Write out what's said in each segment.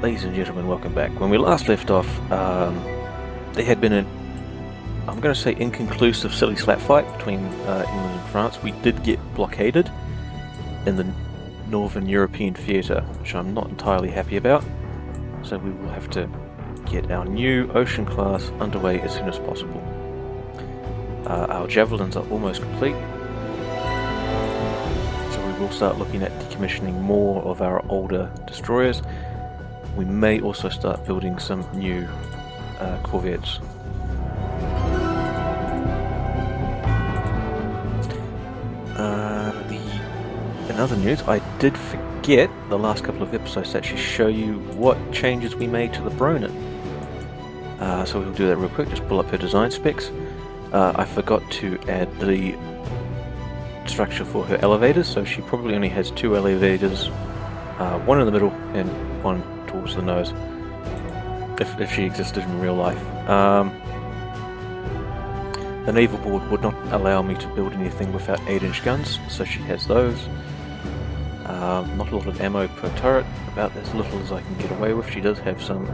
Ladies and gentlemen, welcome back. When we last left off, there had been I'm going to say inconclusive silly slap fight between England and France. We did get blockaded in the Northern European theatre, which I'm not entirely happy about. So we will have to get our new Ocean class underway as soon as possible. Our javelins are almost complete, so we will start looking at decommissioning more of our older destroyers. We may also start building some new corvettes. In other news, I did forget the last couple of episodes to actually show you what changes we made to the Bronin. So we'll do that real quick, just pull up her design specs. I forgot to add the structure for her elevators, so she probably only has 2 elevators, one in the middle and one towards the nose, if she existed in real life. The naval board would not allow me to build anything without 8-inch guns, so she has those. Not a lot of ammo per turret, about as little as I can get away with. She does have some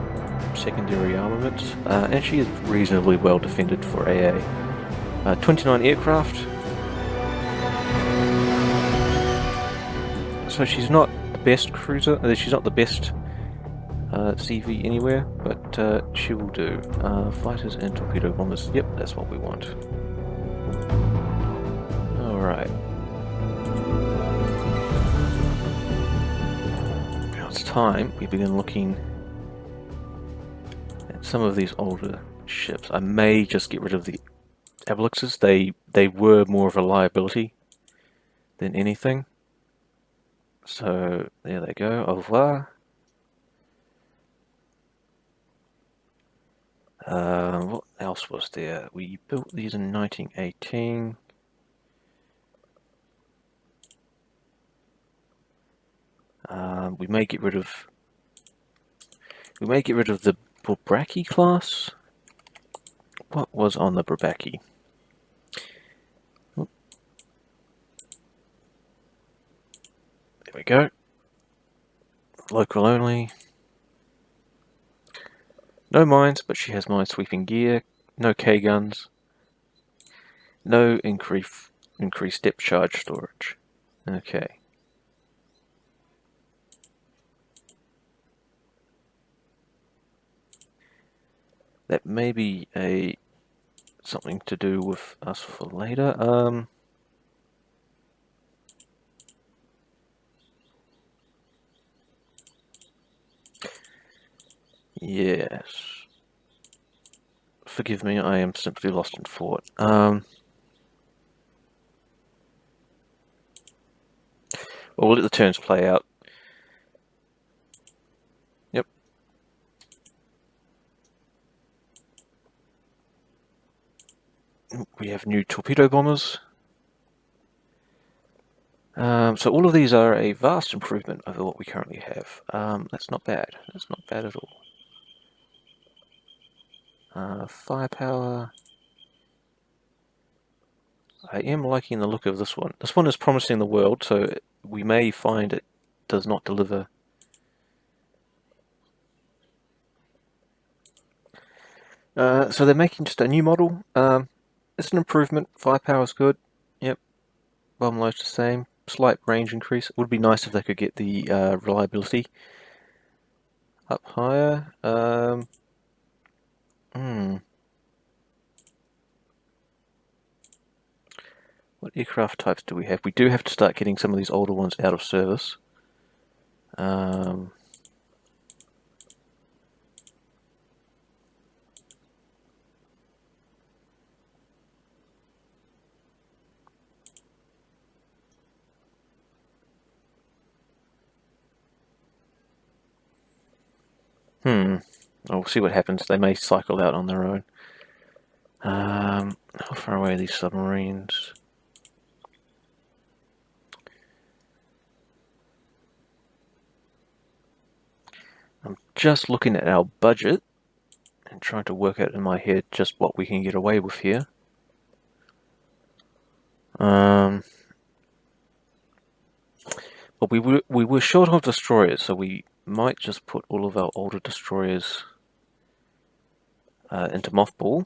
secondary armaments, and she is reasonably well defended for AA. 29 aircraft. So she's not the best cruiser, she's not the best CV anywhere, but she will do. Fighters and torpedo bombers, yep, that's what we want. Alright. Now it's time we begin looking at some of these older ships. I may just get rid of the Ablixes. They were more of a liability than anything. So there they go. Au revoir. What else was there? We built these in 1918. We may get rid of the Brabaki class. What was on the Brabaki? There we go. Local only. No mines, but she has minesweeping gear. No K guns. No increased depth charge storage. Okay. That may be something to do with us for later. Yes. Forgive me, I am simply lost in thought. Well, we'll let the turns play out. Yep. We have new torpedo bombers. So all of these are a vast improvement over what we currently have. That's not bad. That's not bad at all. Firepower. I am liking the look of this one. This one is promising the world, so we may find it does not deliver. So they're making just a new model. It's an improvement. Firepower is good. Yep. Bomb load's the same. Slight range increase. It would be nice if they could get the reliability up higher. What aircraft types do we have? We do have to start getting some of these older ones out of service. We'll see what happens. They may cycle out on their own. How far away are these submarines? I'm just looking at our budget and trying to work out in my head just what we can get away with here. Well, Well, we were short of destroyers, so we might just put all of our older destroyers into mothball.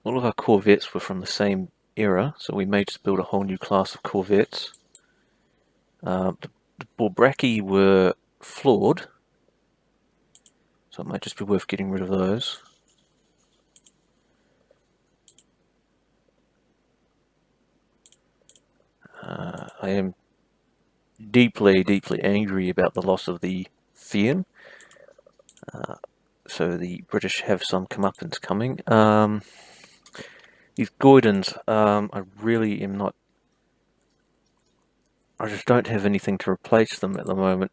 All of our corvettes were from the same era, so we may just build a whole new class of corvettes. The Borbraki were flawed, so it might just be worth getting rid of those. I am deeply, deeply angry about the loss of the Thean. So the British have some comeuppance coming. These Goydens, I really am not... I just don't have anything to replace them at the moment.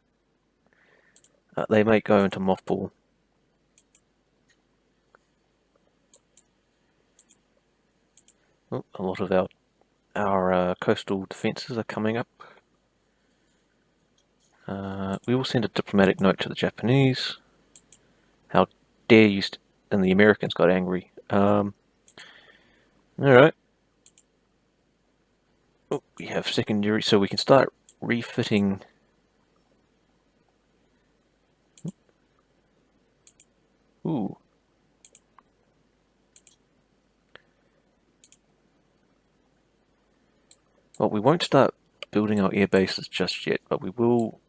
They may go into mothball. Oh, a lot of our coastal defences are coming up. We will send a diplomatic note to the Japanese. How dare you... and the Americans got angry. Alright. Oh, we have secondary, so we can start refitting. Ooh. Well, we won't start building our air bases just yet, but we will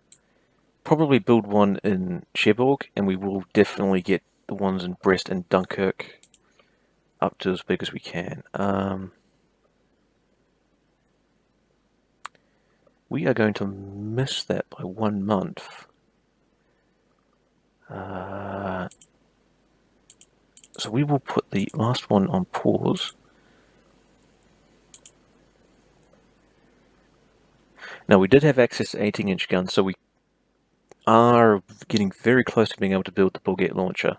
probably build one in Cherbourg, and we will definitely get the ones in Brest and Dunkirk up to as big as we can. We are going to miss that by 1 month. So we will put the last one on pause. Now, we did have access to 18-inch guns, so we are getting very close to being able to build the Bulgate launcher.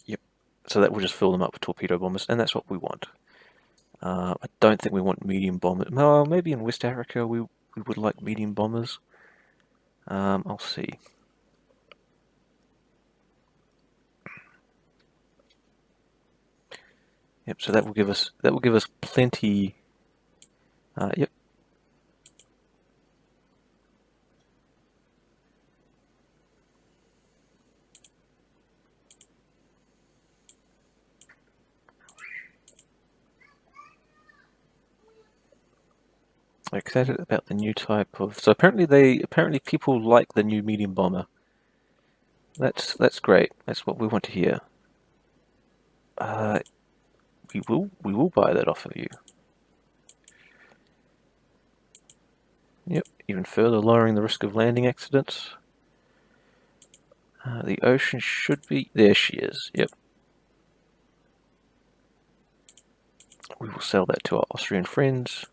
Yep. So that will just fill them up with torpedo bombers, and that's what we want. I don't think we want medium bombers. Well, maybe in West Africa we would like medium bombers. I'll see. Yep. So that will give us plenty. Yep. Excited about the new type of. So apparently people like the new medium bomber. That's great. That's what we want to hear. We will buy that off of you. Yep. Even further lowering the risk of landing accidents. The ocean should be... There she is. Yep. We will sell that to our Austrian friends.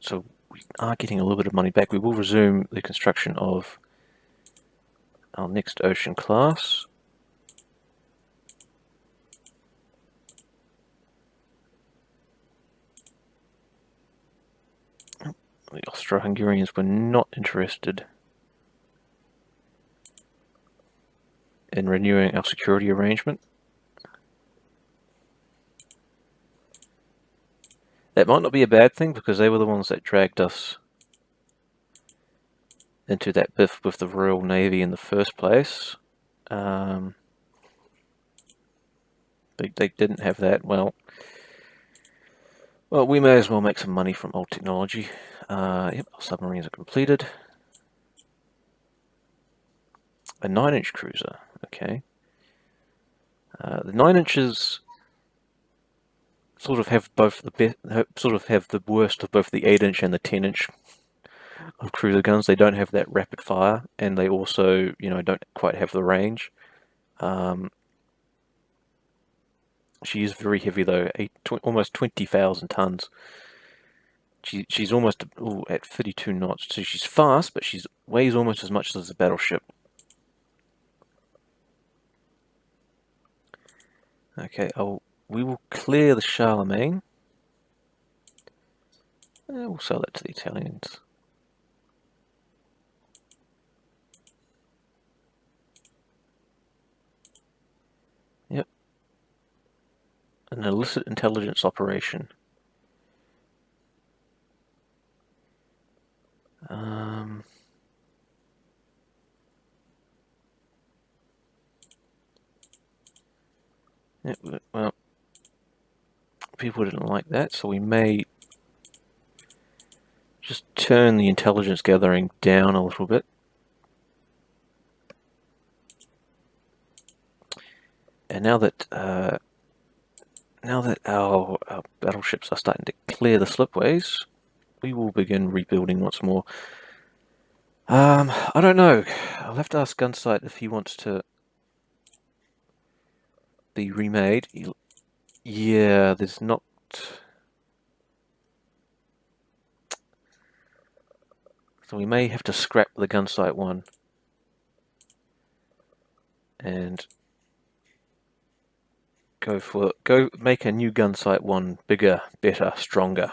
So we are getting a little bit of money back. We will resume the construction of our next ocean class. The Austro-Hungarians were not interested in renewing our security arrangement. That might not be a bad thing, because they were the ones that dragged us into that biff with the Royal Navy in the first place. They didn't have that. Well, we may as well make some money from old technology. Yep, our submarines are completed. A 9-inch cruiser. Okay. The 9 inches sort of have the worst of both the 8-inch and the 10-inch of cruiser guns. They don't have that rapid fire, and they also, don't quite have the range. She is very heavy though, almost 20,000 tons. She's almost at 32 knots, so she's fast, but she weighs almost as much as a battleship. Okay, we will clear the Charlemagne. We'll sell that to the Italians. Yep. An illicit intelligence operation. Yeah, well, people didn't like that, so we may just turn the intelligence gathering down a little bit. And now that our battleships are starting to clear the slipways, we will begin rebuilding once more. I don't know. I'll have to ask Gunsight if he wants to be remade. Yeah, there's not. So we may have to scrap the Gunsight one and go make a new Gunsight one, bigger, better, stronger.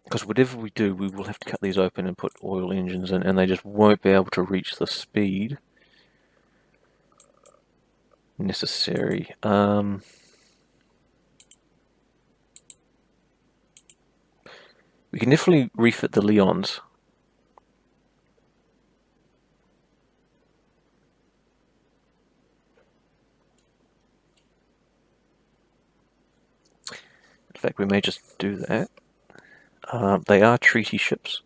Because whatever we do, we will have to cut these open and put oil engines in, and they just won't be able to reach the speed necessary. We can definitely refit the Leons. In fact, we may just do that. They are treaty ships,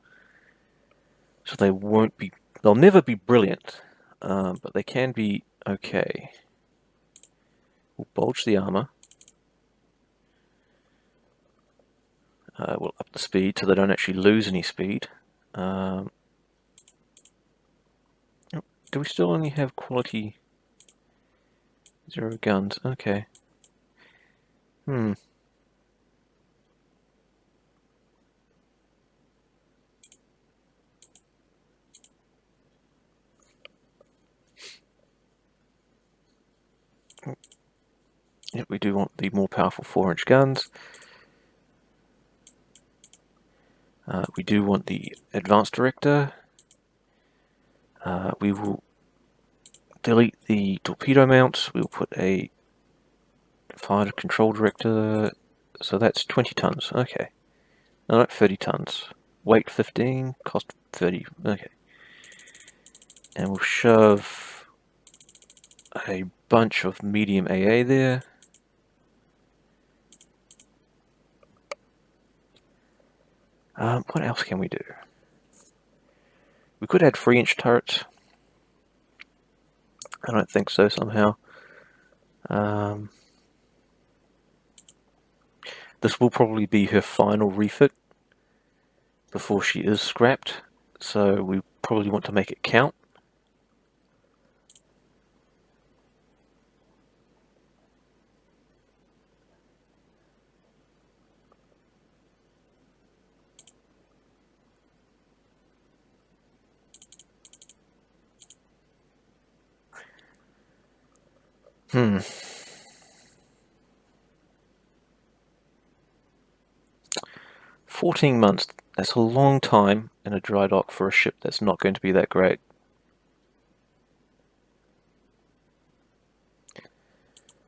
so they won't be. They'll never be brilliant, but they can be okay. We'll bulge the armor. We'll up the speed so they don't actually lose any speed. Do we still only have quality 0 guns? Okay. Yep, we do want the more powerful 4-inch guns. We do want the advanced director. We will delete the torpedo mounts. We'll put a fire control director. So that's 20 tons. Okay. No, 30 tons. Weight 15, cost 30. Okay. And we'll shove a bunch of medium AA there. What else can we do? We could add 3-inch turrets. I don't think so somehow. This will probably be her final refit before she is scrapped, so we probably want to make it count. Hmm. 14 months, that's a long time in a dry dock for a ship that's not going to be that great.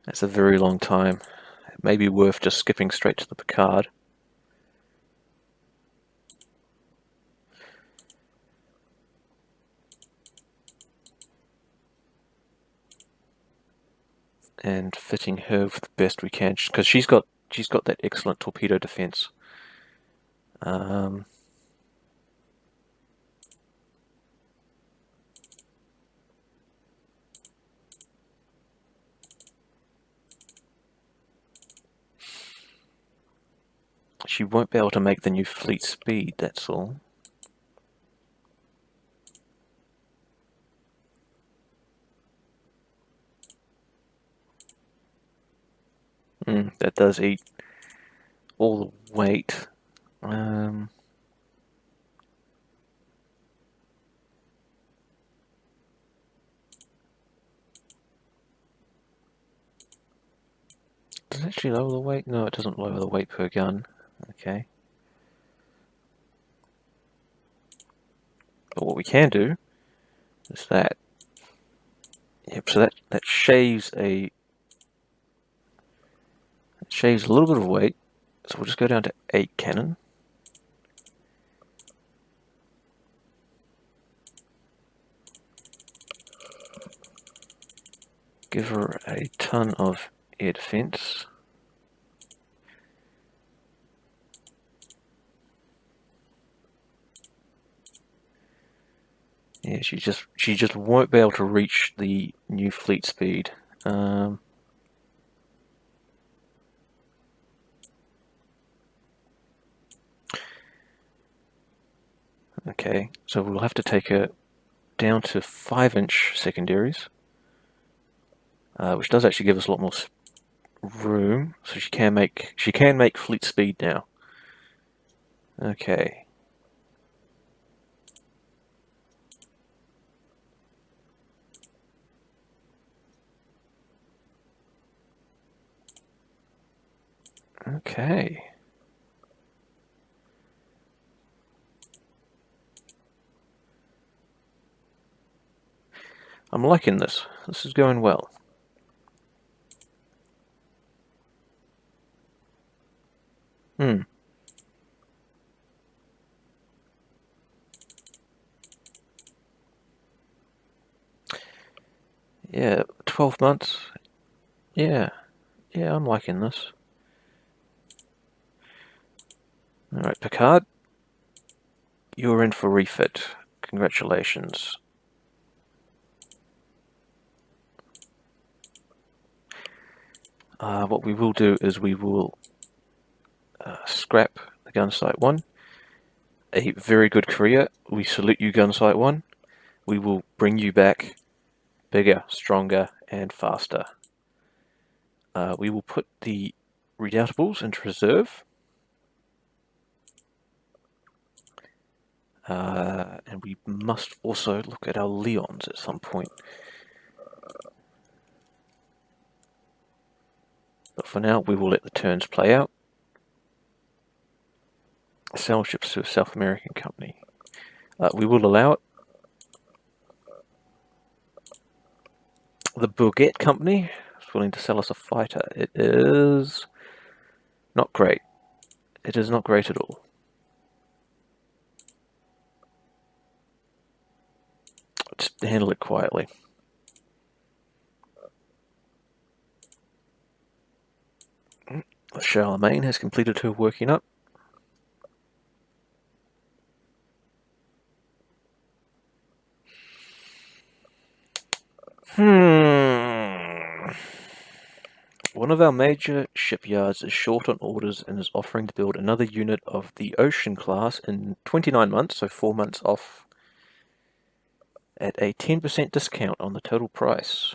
That's a very long time. It may be worth just skipping straight to the Picard. And fitting her with the best we can, because she's got that excellent torpedo defense. She won't be able to make the new fleet speed, that's all. That does eat all the weight. Does it actually lower the weight? No, it doesn't lower the weight per gun. Okay. But what we can do is that. Yep, so that shaves a little bit of weight. So we'll just go down to 8 cannon. Give her a ton of air defense. Yeah, she just won't be able to reach the new fleet speed. Okay, so we'll have to take her down to 5-inch secondaries, which does actually give us a lot more room. So she can make fleet speed now. Okay. Okay. I'm liking this. This is going well. Yeah, 12 months. Yeah, I'm liking this. Alright, Picard. You're in for refit. Congratulations. What we will do is we will scrap the Gunsight 1. A very good career. We salute you, Gunsight 1. We will bring you back bigger, stronger, and faster. We will put the Redoubtables into reserve. And we must also look at our Leons at some point. But for now, we will let the turns play out. Sell ships to a South American company. We will allow it. The Bourget company is willing to sell us a fighter. It is not great. It is not great at all. Just handle it quietly. Charlemagne has completed her working up. One of our major shipyards is short on orders and is offering to build another unit of the Ocean class in 29 months, so 4 months off, at a 10% discount on the total price.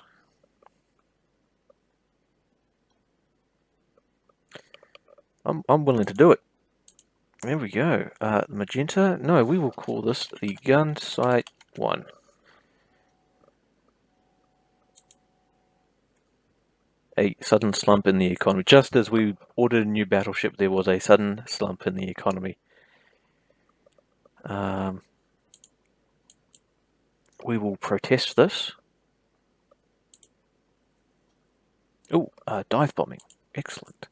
I'm willing to do it. There we go. Magenta? No, we will call this the Gunsight 1. A sudden slump in the economy. Just as we ordered a new battleship, there was a sudden slump in the economy. We will protest this. Oh, dive bombing. Excellent.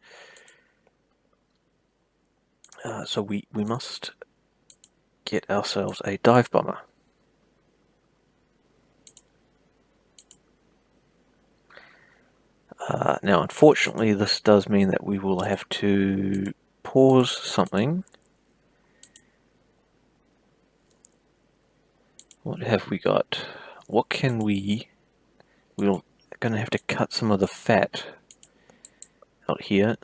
So we must get ourselves a dive bomber. Now, unfortunately, this does mean that we will have to pause something. What have we got? What can we... We're going to have to cut some of the fat out here.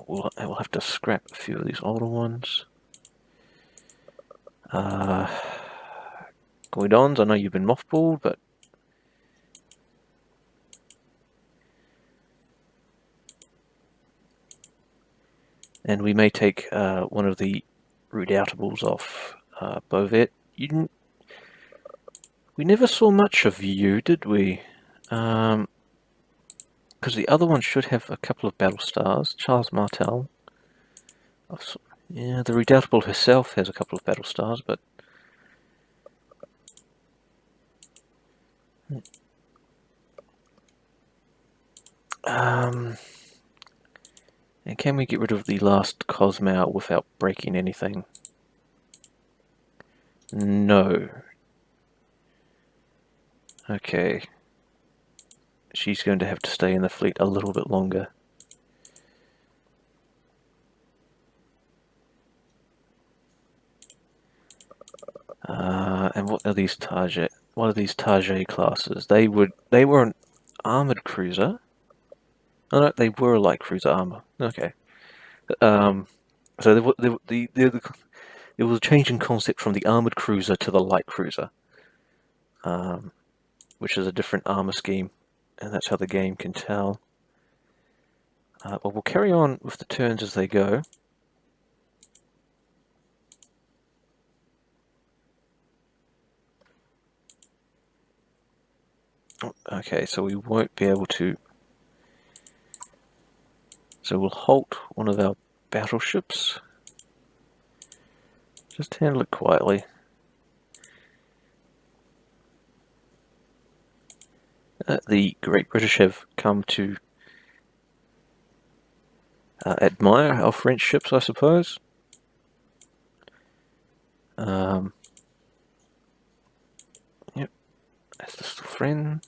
We'll have to scrap a few of these older ones. Guidons, I know you've been mothballed, but And we may take one of the redoubtables off Bovet. We never saw much of you, did we? Because the other one should have a couple of battle stars. Charles Martel. Yeah, the redoubtable herself has a couple of battle stars, but and can we get rid of the last Cosmo without breaking anything? No. Okay. She's going to have to stay in the fleet a little bit longer. And what are these Target? What are these Target classes? They were an armored cruiser. Oh no, they were light cruiser armor. Okay. So there was a change in concept from the armored cruiser to the light cruiser, which is a different armor scheme, and that's how the game can tell. But we'll carry on with the turns as they go. Okay, so we won't be able to. So we'll halt one of our battleships. Just handle it quietly. The Great British have come to admire our French ships, I suppose. Yep, that's the friend.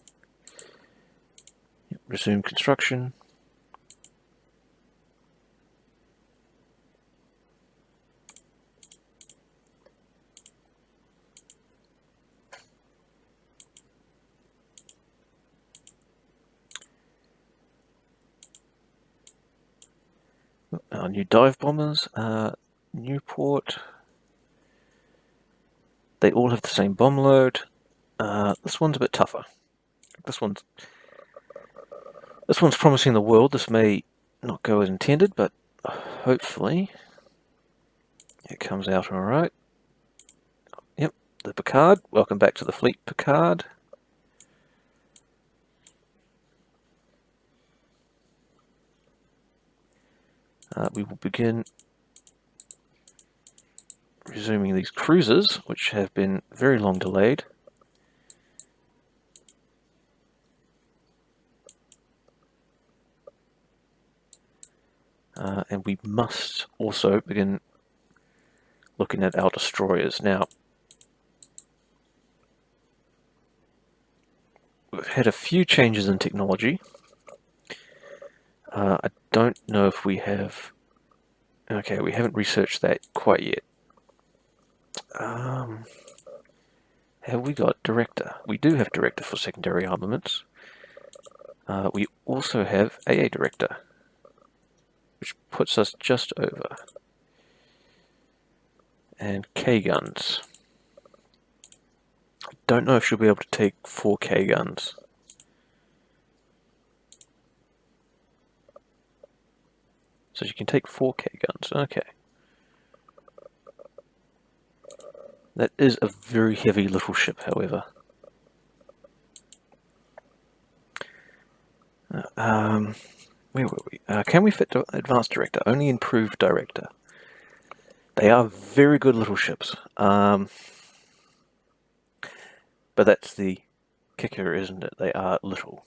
Yep, resume construction. Our new dive bombers, Newport. They all have the same bomb load. This one's a bit tougher. This one's promising the world. This may not go as intended, but hopefully it comes out all right. Yep, the Picard. Welcome back to the fleet, Picard. We will begin resuming these cruisers, which have been very long delayed. And we must also begin looking at our destroyers. Now, we've had a few changes in technology. I don't know if we have... Okay, we haven't researched that quite yet. Have we got Director? We do have Director for secondary armaments. We also have AA Director, which puts us just over. And K-guns. I don't know if she'll be able to take 4 K-guns. So she can take 4 K-guns, okay. That is a very heavy little ship, however. Where were we? Can we fit Advanced Director? Only Improved Director. They are very good little ships. But that's the kicker, isn't it? They are little.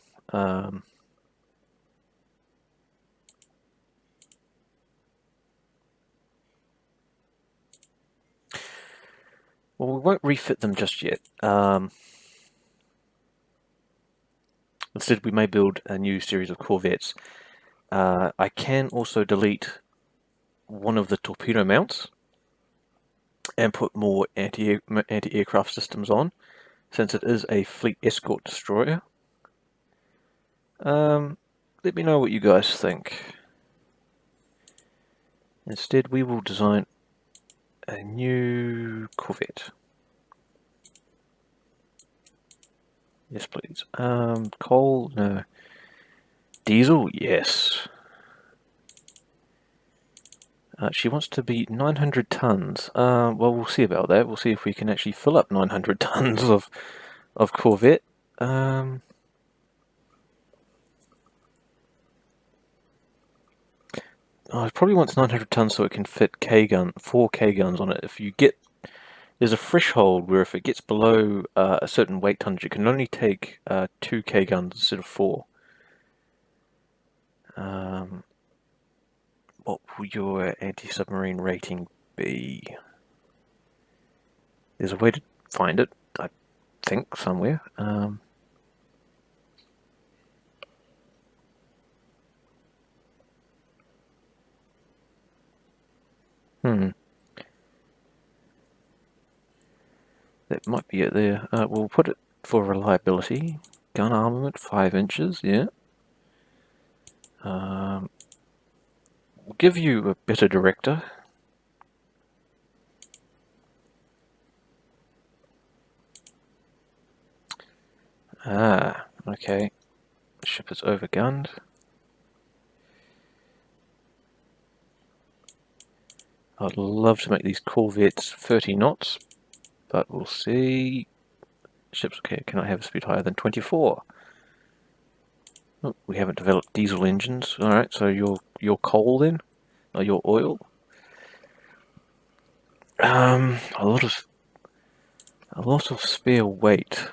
Well, we won't refit them just yet. Instead, we may build a new series of corvettes. I can also delete one of the torpedo mounts and put more anti-aircraft systems on, since it is a fleet escort destroyer. Let me know what you guys think. Instead, we will design a new corvette. Yes, please. Coal? No. Diesel? Yes. She wants to be 900 tons. Well, we'll see about that. We'll see if we can actually fill up 900 tons of Corvette. It probably wants 900 tons so it can fit four K guns on it. There's a threshold where if it gets below a certain weight tonnage, it can only take 2 K guns instead of 4. What will your anti-submarine rating be? There's a way to find it, I think, somewhere. That might be it there. We'll put it for reliability. Gun armament, 5 inches, yeah. We'll give you a better director. Okay. The ship is overgunned. I'd love to make these Corvettes 30 knots, but we'll see. Ships, okay, cannot have a speed higher than 24. Oh, we haven't developed diesel engines. Alright, so your coal then? Or your oil? A lot of spare weight.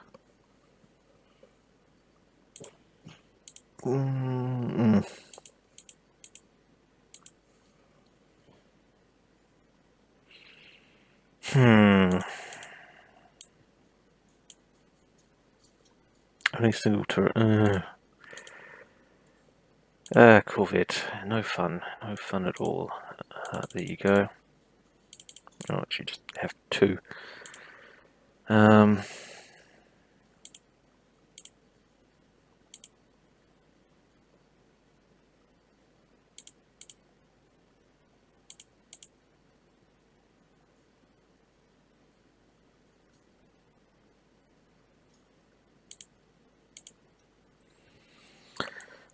Only single turret. Corvette. No fun. No fun at all. There you go. I'll actually just have 2.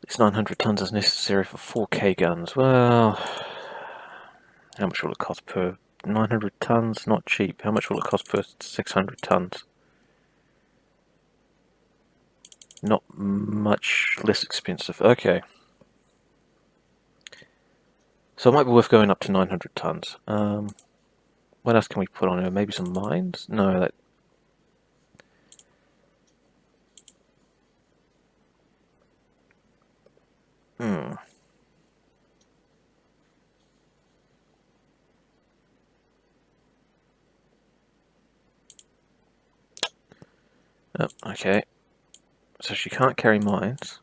This 900 tons is necessary for 4K guns. Well, how much will it cost per 900 tons? Not cheap. How much will it cost per 600 tons? Not much less expensive. Okay. So it might be worth going up to 900 tons. What else can we put on her? Maybe some mines? No, that... Oh, okay. So she can't carry mines.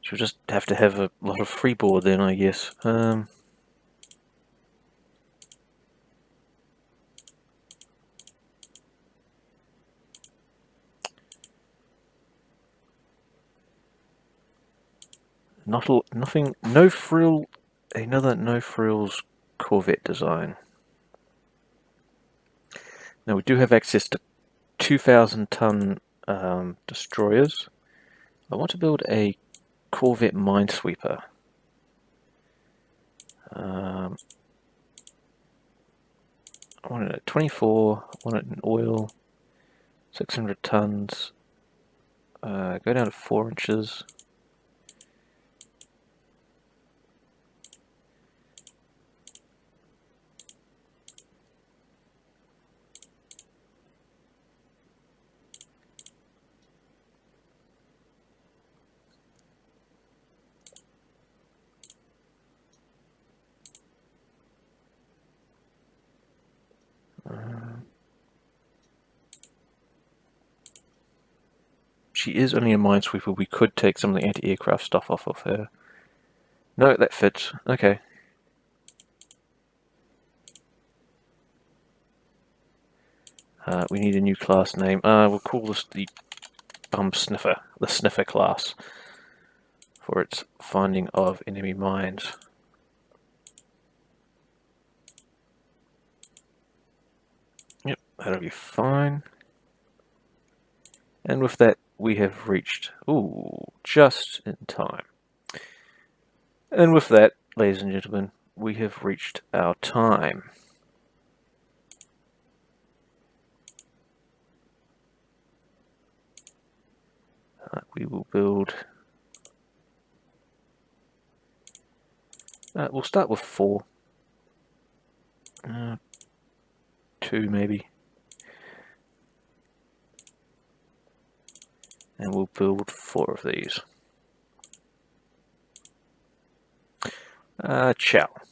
She'll just have to have a lot of freeboard then, I guess. Nothing, no frill, another no frills Corvette design. Now we do have access to 2,000 ton destroyers. I want to build a Corvette minesweeper. I want it at 24, I want it in oil, 600 tons, go down to 4 inches. She is only a minesweeper. We could take some of the anti-aircraft stuff off of her. No, that fits. Okay. We need a new class name. We'll call this the Bum Sniffer, the Sniffer class, for its finding of enemy mines. Yep, that'll be fine. And with that, we have reached... Ooh, just in time. And with that, ladies and gentlemen, we have reached our time. We will build... we'll start with 4. 2 maybe. And we'll build 4 of these. Ciao.